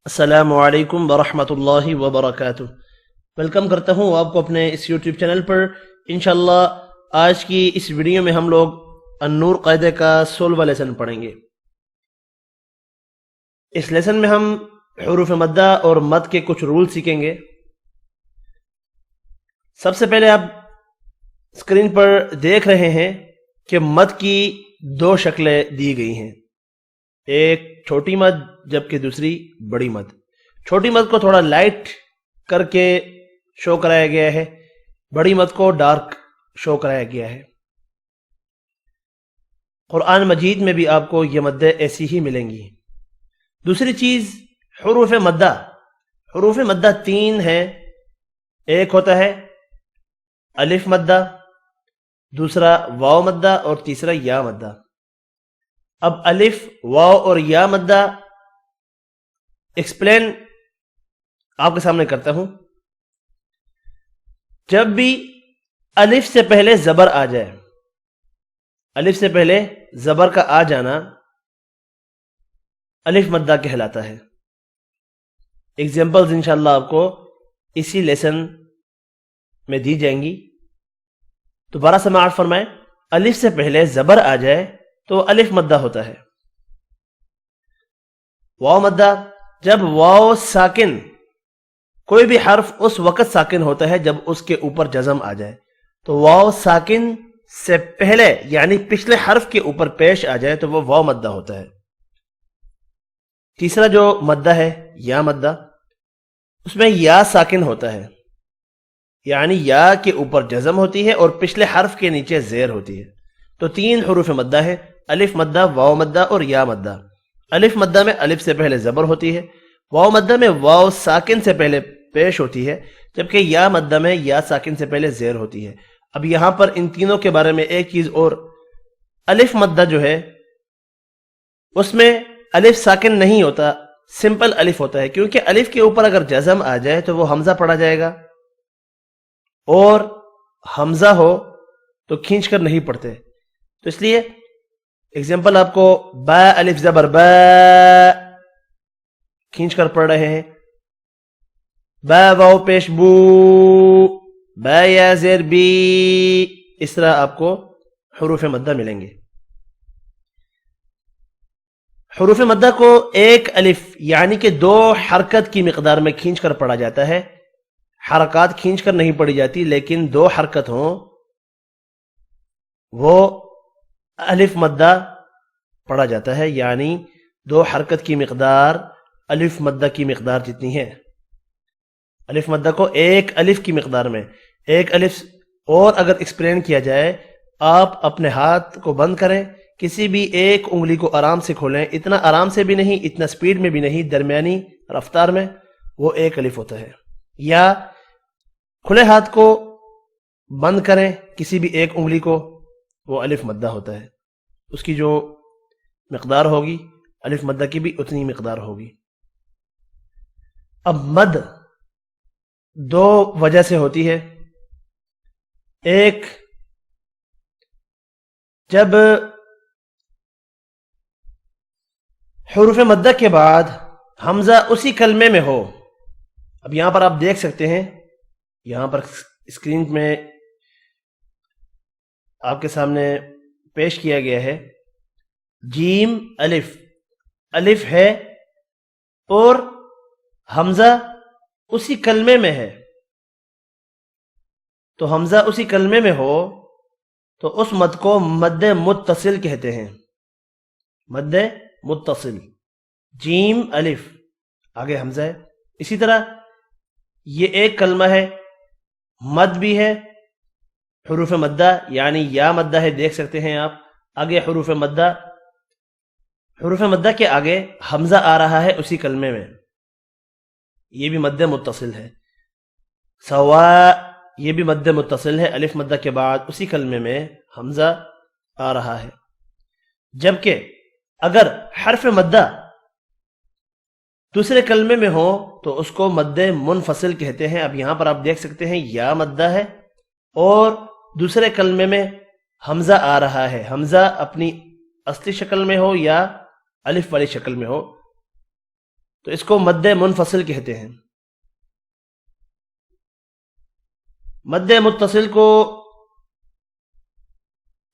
السلام علیکم ورحمۃ اللہ وبرکاتہ۔ ویلکم کرتا ہوں آپ کو اپنے اس یوٹیوب چینل پر۔ انشاءاللہ آج کی اس ویڈیو میں ہم لوگ النور قاعدے کا 16واں لیسن پڑھیں گے۔ اس لیسن میں ہم حروف مدہ اور مد کے کچھ رول سیکھیں گے۔ سب سے پہلے آپ اسکرین پر دیکھ رہے ہیں کہ مد کی دو شکلیں دی گئی ہیں، ایک چھوٹی مد جبکہ دوسری بڑی مد۔ چھوٹی مد کو تھوڑا لائٹ کر کے شو کرایا گیا ہے، بڑی مد کو ڈارک شو کرایا گیا ہے۔ قرآن مجید میں بھی آپ کو یہ مدیں ایسی ہی ملیں گی۔ دوسری چیز حروف مدہ۔ حروف مدہ تین ہیں، ایک ہوتا ہے الف مدہ، دوسرا واو مدہ اور تیسرا یا مدہ۔ اب الف، واو اور یا مدہ ایکسپلین آپ کے سامنے کرتا ہوں۔ جب بھی الف سے پہلے زبر آ جائے، الف سے پہلے زبر کا آ جانا الف مدہ کہلاتا ہے۔ ایگزامپلز انشاءاللہ آپ کو اسی لیسن میں دی جائیں گی۔ دوبارہ سماعت فرمائیں۔ الف سے پہلے زبر آ جائے تو الف مدہ ہوتا ہے۔ واو مدہ، جب واو ساکن، کوئی بھی حرف اس وقت ساکن ہوتا ہے جب اس کے اوپر جزم آ جائے، تو واو ساکن سے پہلے یعنی پچھلے حرف کے اوپر پیش آ جائے تو وہ واو مدہ ہوتا ہے۔ تیسرا جو مدہ ہے یا مدہ، اس میں یا ساکن ہوتا ہے، یعنی یا کے اوپر جزم ہوتی ہے اور پچھلے حرف کے نیچے زیر ہوتی ہے۔ تو تین حروف مدہ ہے، الف مدہ، واو مدہ اور یا مدہ۔ الف مدہ میں الف سے پہلے زبر ہوتی ہے، واو مدہ میں واو ساکن سے پہلے پیش ہوتی ہے، جبکہ یا مدہ میں یا ساکن سے پہلے زیر ہوتی ہے۔ اب یہاں پر ان تینوں کے بارے میں ایک چیز اور، الف مدہ جو ہے اس میں الف ساکن نہیں ہوتا، سمپل الف ہوتا ہے، کیونکہ الف کے اوپر اگر جزم آ جائے تو وہ حمزہ پڑھا جائے گا، اور حمزہ ہو تو کھینچ کر نہیں پڑھتے۔ تو اس لیے ایگزامپل آپ کو با الف زبر با کھینچ کر پڑھ رہے ہیں، با واو پیش بو، با یا زیر بی، اس طرح آپ کو حروف مدہ ملیں گے۔ حروف مدہ کو ایک الف یعنی کہ دو حرکت کی مقدار میں کھینچ کر پڑھا جاتا ہے۔ حرکات کھینچ کر نہیں پڑھی جاتی، لیکن دو حرکت ہوں وہ الف مدہ پڑھا جاتا ہے، یعنی دو حرکت کی مقدار الف مدہ کی مقدار جتنی ہے۔ الف مدہ کو ایک الف کی مقدار میں، ایک الف، اور اگر ایکسپلین کیا جائے، آپ اپنے ہاتھ کو بند کریں، کسی بھی ایک انگلی کو آرام سے کھولیں، اتنا آرام سے بھی نہیں، اتنا سپیڈ میں بھی نہیں، درمیانی رفتار میں، وہ ایک الف ہوتا ہے۔ یا کھلے ہاتھ کو بند کریں کسی بھی ایک انگلی کو، وہ الف مدہ ہوتا ہے، اس کی جو مقدار ہوگی الف مدہ کی بھی اتنی مقدار ہوگی۔ اب مد دو وجہ سے ہوتی ہے، ایک جب حروف مدہ کے بعد حمزہ اسی کلمے میں ہو۔ اب یہاں پر آپ دیکھ سکتے ہیں، یہاں پر اسکرین میں آپ کے سامنے پیش کیا گیا ہے، جیم الف، الف ہے اور حمزہ اسی کلمے میں ہے، تو حمزہ اسی کلمے میں ہو تو اس مد کو مد متصل کہتے ہیں، مد متصل۔ جیم الف، آگے حمزہ ہے۔ اسی طرح یہ ایک کلمہ ہے، مد بھی ہے، حروف مدہ یعنی یا مدہ ہے، دیکھ سکتے ہیں آپ، آگے حروف مدہ، حروف مدہ کے آگے حمزہ آ رہا ہے اسی کلمے میں، یہ بھی مد متصل ہے۔ سوا، یہ بھی مد متصل ہے، الف مدہ کے بعد اسی کلمے میں حمزہ آ رہا ہے۔ جبکہ اگر حرف مدہ دوسرے کلمے میں ہو تو اس کو مد منفصل کہتے ہیں۔ اب یہاں پر آپ دیکھ سکتے ہیں یا مدہ ہے اور دوسرے کلمے میں حمزہ آ رہا ہے، حمزہ اپنی اصلی شکل میں ہو یا الف والی شکل میں ہو، تو اس کو مد منفصل کہتے ہیں. مد متصل کو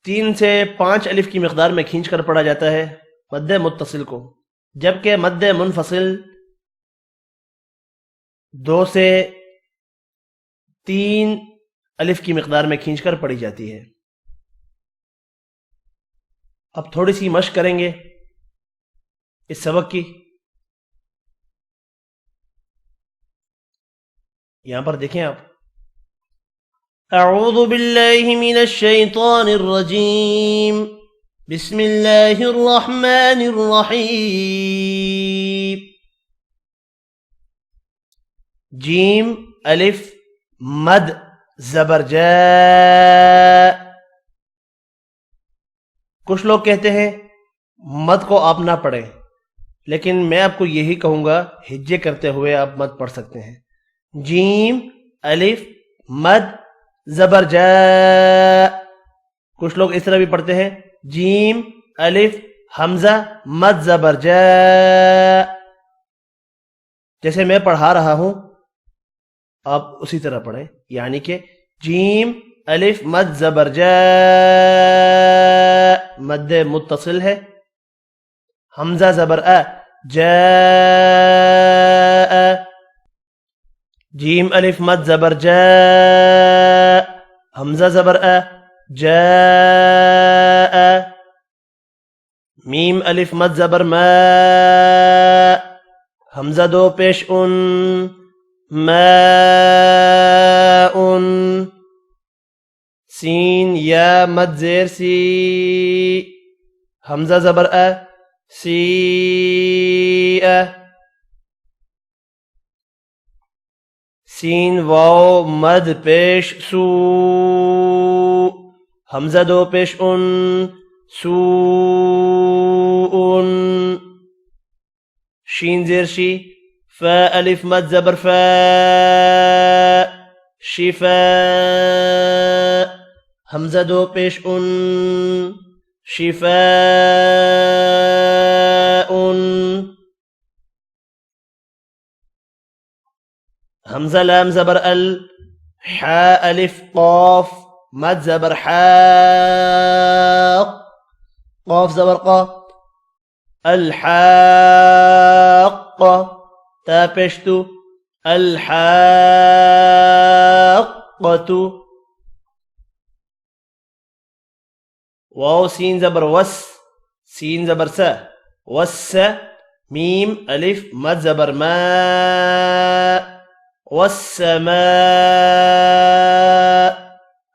3 سے 5 الف کی مقدار میں کھینچ کر پڑھا جاتا ہے مد متصل کو، جبکہ مد منفصل 2 سے 3 الف کی مقدار میں کھینچ کر پڑھی جاتی ہے. اب تھوڑی سی مشق کریں گے اس سبق کی. یہاں پر دیکھیں آپ، اعوذ باللہ من الشیطان الرجیم، بسم اللہ الرحمن الرحیم. جیم الف مد زبر جا. کچھ لوگ کہتے ہیں مد کو آپ نہ پڑھیں، لیکن میں آپ کو یہی کہوں گا ہجے کرتے ہوئے آپ مد پڑھ سکتے ہیں. جیم الف مد زبر جا. کچھ لوگ اس طرح بھی پڑھتے ہیں جیم الف حمزہ مد زبر جا. جیسے میں پڑھا رہا ہوں آپ اسی طرح پڑھیں، یعنی کہ جیم الف مد زبر جا، مد متصل ہے، حمزہ زبر ا جا. جیم الف مد زبر جا، حمزہ زبر ا جا. میم الف مد زبر ما، حمزہ 2 پیش ان، ماء. سین یا مد زیر سی، حمزہ زبر ا سی. سین واو مد پیش سو، حمزہ 2 پیش ان، سو. شین زیر شی، فا الف مد زبر فا، شفا. حمزہ 2 پیش ان، شفاء. حمزہ لام زبر ال، حا الف قاف مد زبر حاق، قاف زبر قا، الحاق. تا پیشتو، الحاقة. واو سین زبر وس، سین زبر س، وس. میم الف مد زبر ما، والسماء.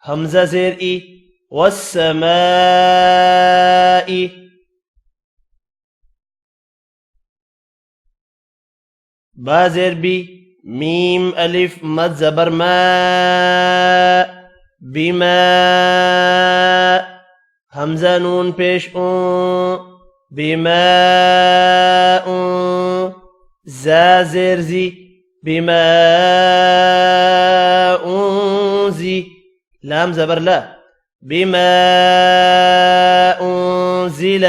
حمزہ زیر ای، والسماء. با زیر بی، میم الف مد زبر ما، بما. حمزہ نون پیش اون، بما. زا زیر زی، بما انزی. لام زبر لا، بما انزل.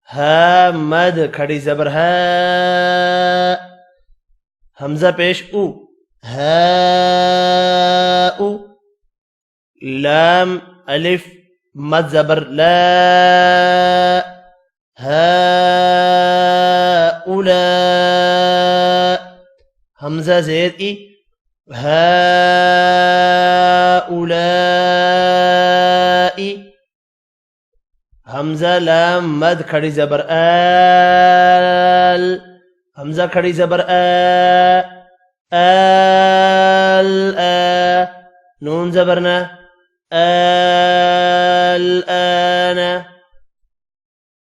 ہا مد کھڑی زبر ہا، حمزہ پیش او، ہا او. لام الف مد زبر لا، هؤلاء. حمزہ زیر ای، هؤلاء. حمزہ لام مد کھڑی زبر آل، حمزہ کھڑی زبر آل. نون زبرنا، الآن.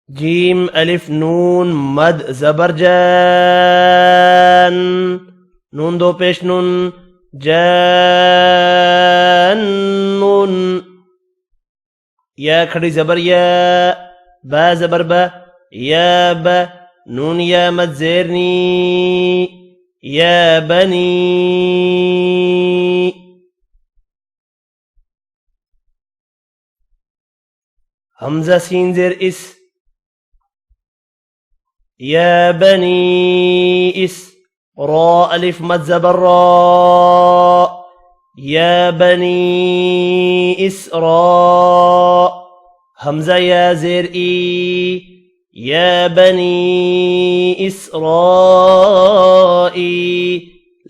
جیم الف نون مد زبر جان، نون 2 پیش نون، جان. یا کھڑی زبر یا، با زبر با، یا با. نون یا مد زیرنی، یا بنی. حمزہ سین زیر اس، يا بني را ألف مد زبر را يا بني إسراء همزة يا زير يا بني إسرائيل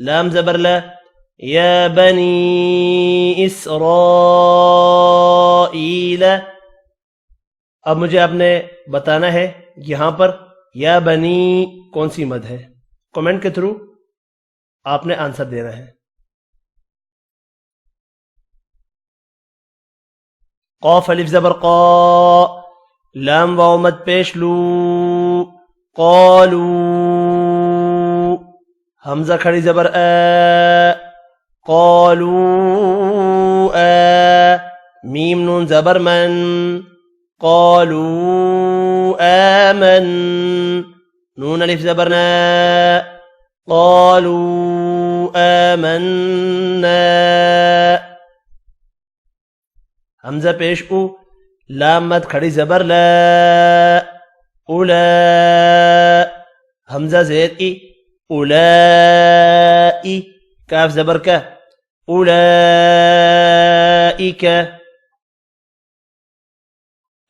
لام زبر لا يا بني إسرائيل. اب مجھے آپ نے بتانا ہے یہاں پر یا بنی کون سی مد ہے. کمنٹ کے تھرو آپ نے آنسر دینا ہے. قاف الف زبر قا لام واو مد پیش لو قالوا حمزہ کھڑی زبر قالوا میم نون زبر من قالوا آمن نون الف زبر نا قالوا آمنا حمزہ پیش او لام مد کھڑی زبر لا اولا حمزہ زید ای اولائی کاف زبر کا اولائک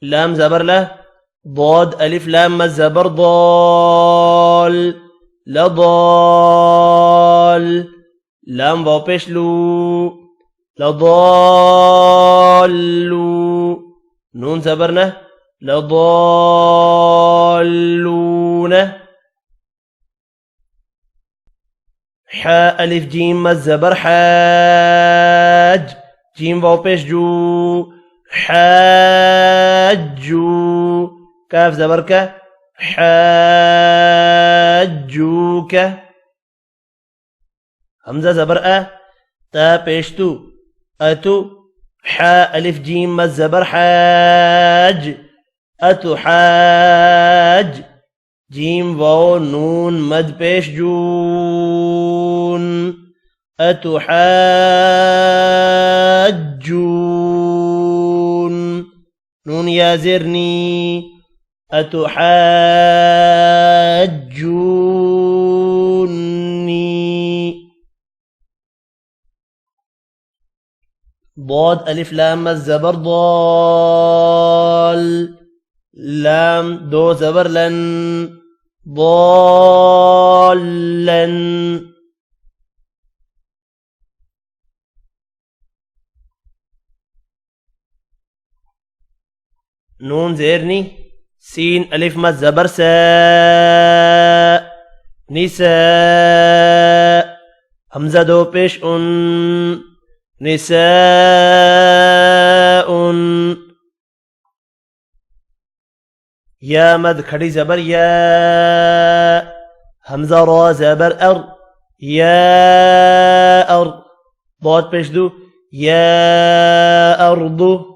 لام زبر لا ضاد الف لام مد زبر ضال لضال لام واو پیش لو لضالوا نون زبرنا لضالون حاء الف جيم مد زبر حاج جيم واو پیش جو حاجو كاف زبر کا حاجوك حمزة زبر تا پیش تو أتو حاء ألف جيم مد زبر حاج أتو حاج جيم واو نون مد پیش جون أتو حاجون نون يا زرني أتو حاجوني ضاد ألف لام مد زبر ضال لام دو زبر لن ضالا نون زيرني سين ألف مد زبر ساء نساء همزة دو پیش نساء يا مد کھڑی زبر یا حمزة را زبر يا ضاد پیش دو يا أرض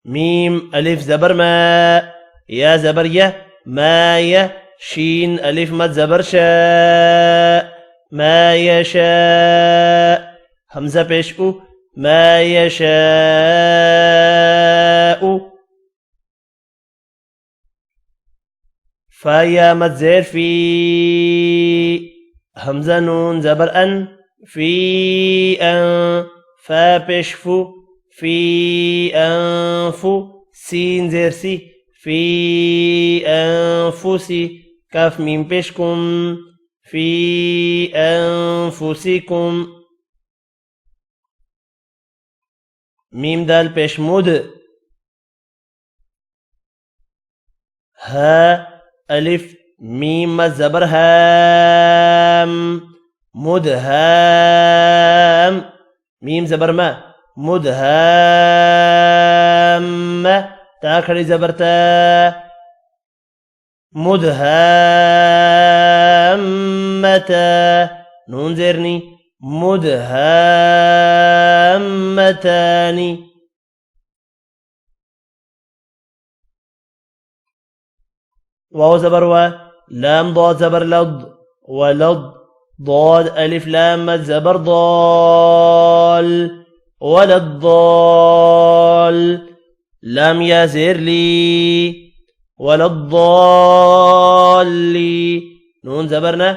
ميم ألف زبر ما يا زبر ما شين ألف مد زبر شاء ما يشاء حمزة پیش ما يشاء فيا مد زير في حمزة نون زبر في فا پیش فو في أنف سين زير سي في أنفسي كاف ميم پیشكم في أنفسكم ميم دال پیش مد ها ألف ميم مد زبر هام مدهام ميم زبر ما مدهام تا کھڑی زبر تا مدهامتا نون زيرني مدهامتان واو زبر و لام ضاد زبر لض ولض ضاد ألف لام مد زبر ضال ولا الضال لام يا زير لي ولا الضالين نون زبرنا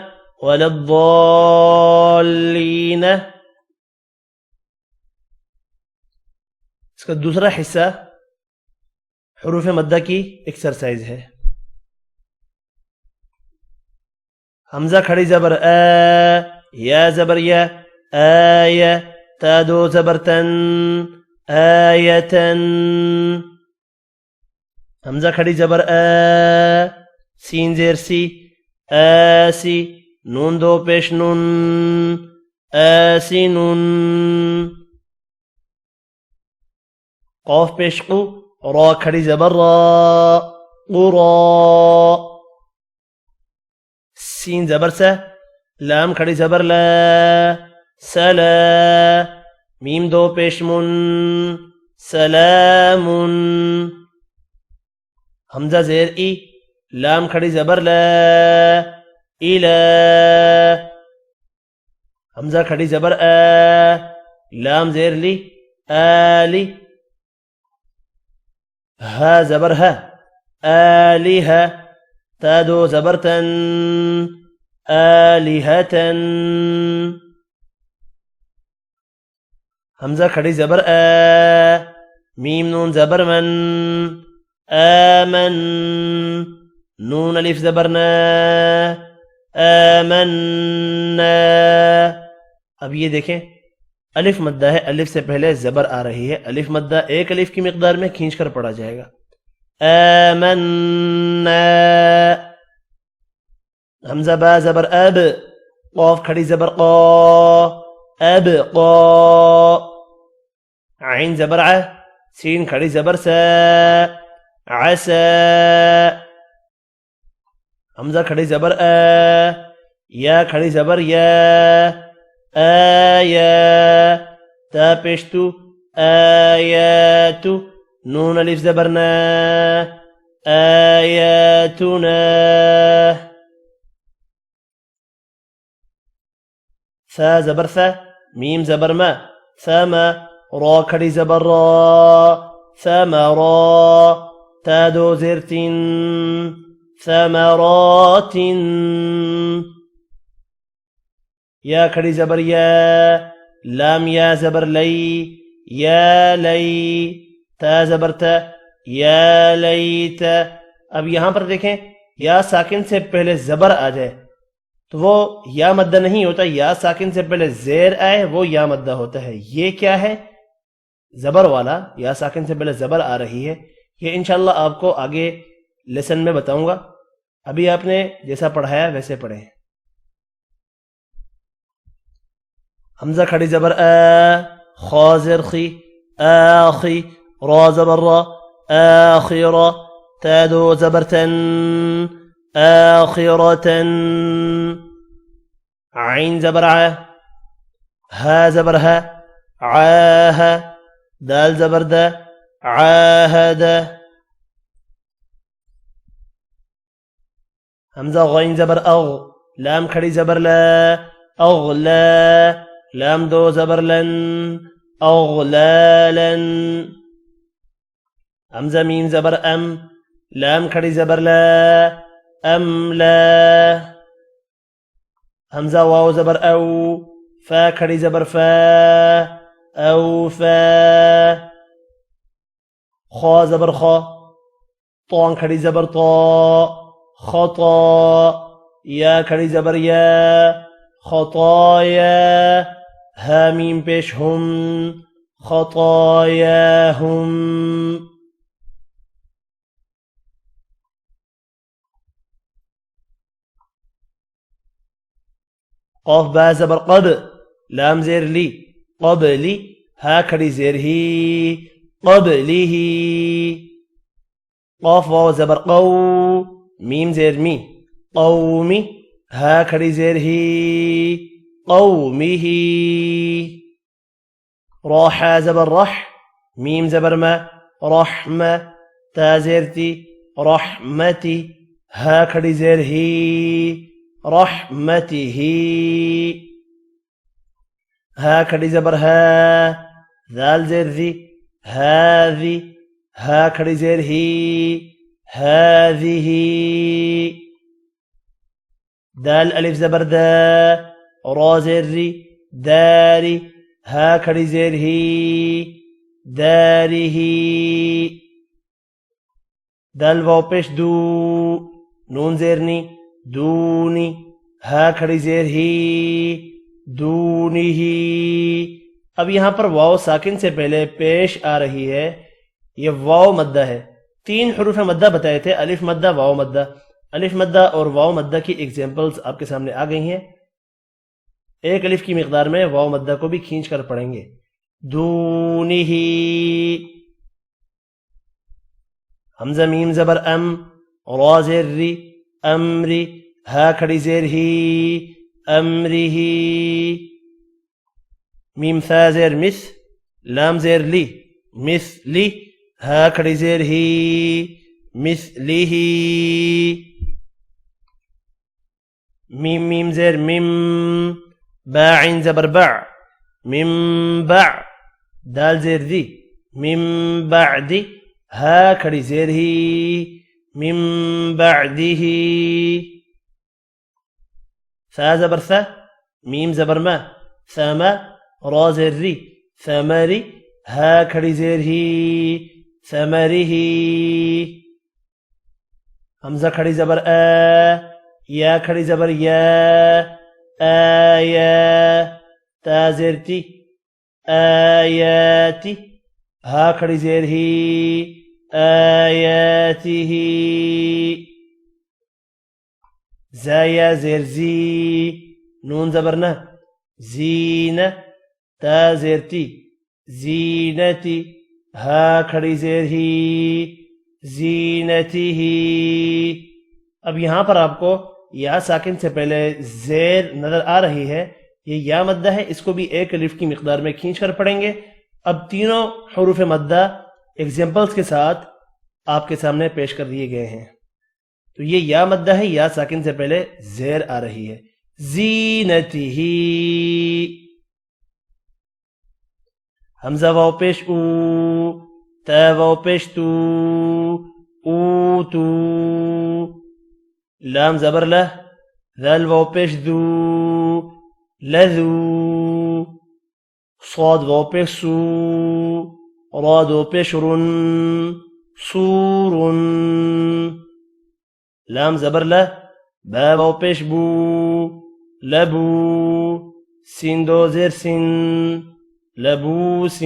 ولا الضالين. اس کا دوسرا حصہ حروف مدہ کی ایکسرسائز ہے. حمزہ کھڑی زبر یا زبر یا تا دو زبر تن آیتن. حمزہ کھڑی زبر سین زیر سی آسی نون دو پیش نون آسی نون. قاف پیش قو را کھڑی زبر را قرا. سین زبر سا لام کھڑی زبر لا سلا. میم دو پیش من سلام. حمزہ زیر ای لام کھڑی زبر لا الا. حمزہ کھڑی زبر لام زیر لی آلی. ہا زبر ہے آلیہا تا دو زبر تن آلیہتن. حمزہ کھڑی زبر میم نون زبر من آمن. نون الف زبرنا آمنا. اب یہ دیکھیں الف مدہ ہے، الف سے پہلے زبر آ رہی ہے. الف مدہ ایک الف کی مقدار میں کھینچ کر پڑھا جائے گا. آمنا. حمزہ با زبر اب قاف کھڑی زبر قا اب قا. عین زبر ع سین کھڑی زبر سا عسا. حمزہ کھڑی زبر یا کھڑی زبر یا آیا تا پیشتو آیاتو. نون الف زبرنا آیاتنا. ثا زبر ثا میم زبر ما ثما. را کھڑی زبر را ثمرا تا دو زرتن ثمرات. یا کھڑی زبر یا لام یا زبر لی یا لی تا زبر تا یا لیت. اب یہاں پر دیکھیں یا ساکن سے پہلے زبر آ جائے تو وہ یا مدہ نہیں ہوتا. یا ساکن سے پہلے زیر آئے وہ یا مدہ ہوتا ہے. یہ کیا ہے؟ زبر والا یا ساکن سے پہلے زبر آ رہی ہے. یہ انشاءاللہ آپ کو آگے لیسن میں بتاؤں گا. ابھی آپ نے جیسا پڑھایا ویسے پڑھیں. حمزہ کھڑی زبر خا زیر خی آخی. را زبر را آخرا تا دو زبر تن آخرتن. عین زبر ع ها زبر ها عاها دال زبر دا عاهدا. حمزہ غین زبر اغ لام کھڑی زبر لا اغلا. لام دو زبر لن اغلالن. حمزہ میم زبر ام لام کھڑی زبر لا املا. حمزہ واو زبر او فا کھڑی زبر فا اوفا. خا زبر خا طان کھڑی زبر طا خطا. یا کھڑی زبر یا خطایا. حامیم پیش ہم خطاياهم. قاف با زبر قب لام زیر لی قبلی. ها کھڑی زیر ہی قبلی. قاف واو زبر قو میم زیر می قومی. ها کھڑی زیر ہی قومه. راح زبر رح میم زبر ما رحمة تا زیرتی رحمتی. ها کھڑی زیر ہی رحمته. ها کھڑی زبر ها ذال زیر ذی هذی. ها کھڑی زیر ہی هذه. دال الف زبر دا، را زیر ری، داری، ها کھڑی زیر ہی، داره. دال واو پیش دو، نون زیرنی، دونی، ہا کھڑی زیر ہی، دونی ہی. اب یہاں پر واو ساکن سے پہلے پیش آ رہی ہے، یہ واو مدہ ہے. 3 حروف مدہ بتائے تھے، الف مدہ، واو مدہ. الف مدہ اور واو مدہ کی ایگزامپلز آپ کے سامنے آ گئی ہیں. ایک الف کی مقدار میں واو مدہ کو بھی کھینچ کر پڑھیں گے. دونی ہی. حمزہ میم زبر ام، را زیر ری، امری، ہا کھڑی زیر ہی، امری ہی. میم ثا زیر مس، لام زیر لی، مس لی، ہا کھڑی زیر ہی، مس لی ہی. میم میم زیر مم، با عین زبر بع، مم بع، دال زیر دی، مم بعدی، ہا کھڑی زیر ہی، من بعده. ثا زبر ثا، میم زبر ما، ثما، را زیر ری، ثمری، ہا کھڑی زیر ہی، ثمره. حمزہ کھڑی زبر آ، یا کھڑی زبر یا، آیا، تا زیر تی، آیاتی، ہا کھڑی زیر ہی، آیاته. زایا زیر زی، نون زبرنا، زینہ، تا زیر تی، زینتی، ہا کھڑی زیر ہی، زینتی ہی. اب یہاں پر آپ کو یا ساکن سے پہلے زیر نظر آ رہی ہے، یہ یا مدہ ہے، اس کو بھی ایک الف کی مقدار میں کھینچ کر پڑھیں گے. اب تینوں حروف مدہ ایگزامپلز کے ساتھ آپ کے سامنے پیش کر دیے گئے ہیں. تو یہ یا مدہ ہے، یا ساکن سے پہلے زیر آ رہی ہے. زینتہ، حمزہ واو پیش او، تا واو پیش تو، اوتو، لام زبر لہ، ذال واو پیش ذو، لذو، صاد واو پیش سو، را دو پیش رن، سور. لام زبر لہ، با واو پیش بو، لبو، سین دو زیر سن، لبوس.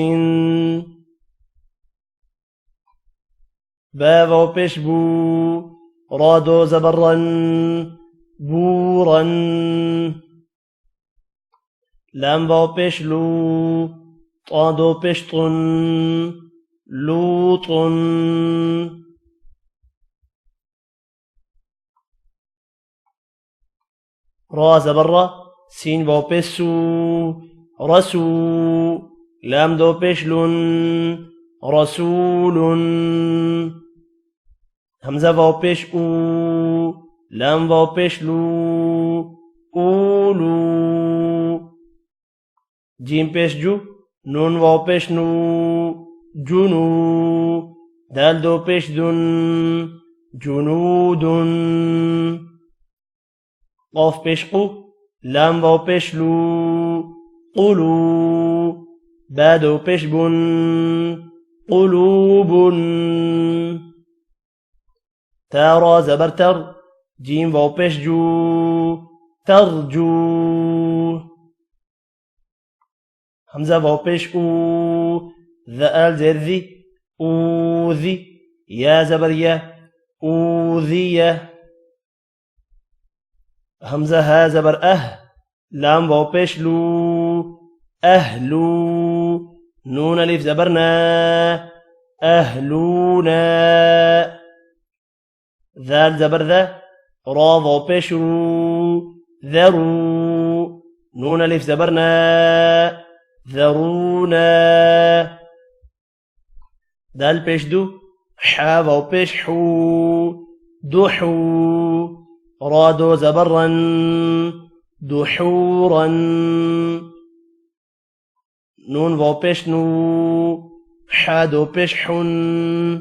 با واو پیش بو، را دو زبر رن، بورا. لام واو پیش لو، طا دو پیش طن، لوط. را زبر را، سین واو پیش سو، رسو. لام دو پیش لن، رسول. حمزہ واو پیش او، لام واو پیش لو، اولو. جیم پیش جو، نون واو پیش نو، جنو. دال دو پیش دن، جنود. قاف پیش قو، لام واو پیش لو، قلو. با دو پیش بن، قلوب. تا را زبر تر، جیم واو پیش جو، ترجو. حمزہ واو پیش او، ذال زیر ذی، اوذی، یا زبر یا، اوذیہ. حمزہ ہا زبر اہ، لام واو پیش لو، اہلو. نون الف زبر نا، اہلونا. ذال زبر ذا، را واو پیش رو، ذرو. نون الف زبر نا، ذرونا. دال پیش دو، حا واو پیش حو، دحو. را دو زبر رن، دحورا. نون واو پیش نو، حا دو پیش حن،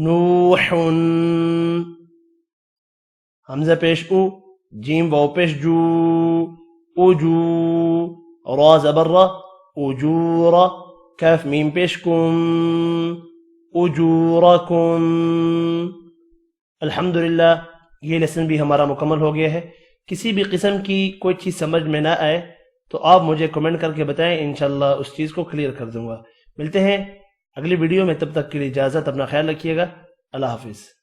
نوح حمزہ پیش او، جیم واو پیش جو، اجو، را زبر را، اجورا، کاف میم پیش کم، اجورکم۔ الحمدللہ یہ لیسن بھی ہمارا مکمل ہو گیا ہے۔ کسی بھی قسم کی کوئی چیز سمجھ میں نہ آئے تو آپ مجھے کمنٹ کر کے بتائیں، انشاءاللہ اس چیز کو کلیئر کر دوں گا۔ ملتے ہیں اگلی ویڈیو میں، تب تک کے لیے اجازت، اپنا خیال رکھیے گا، اللہ حافظ۔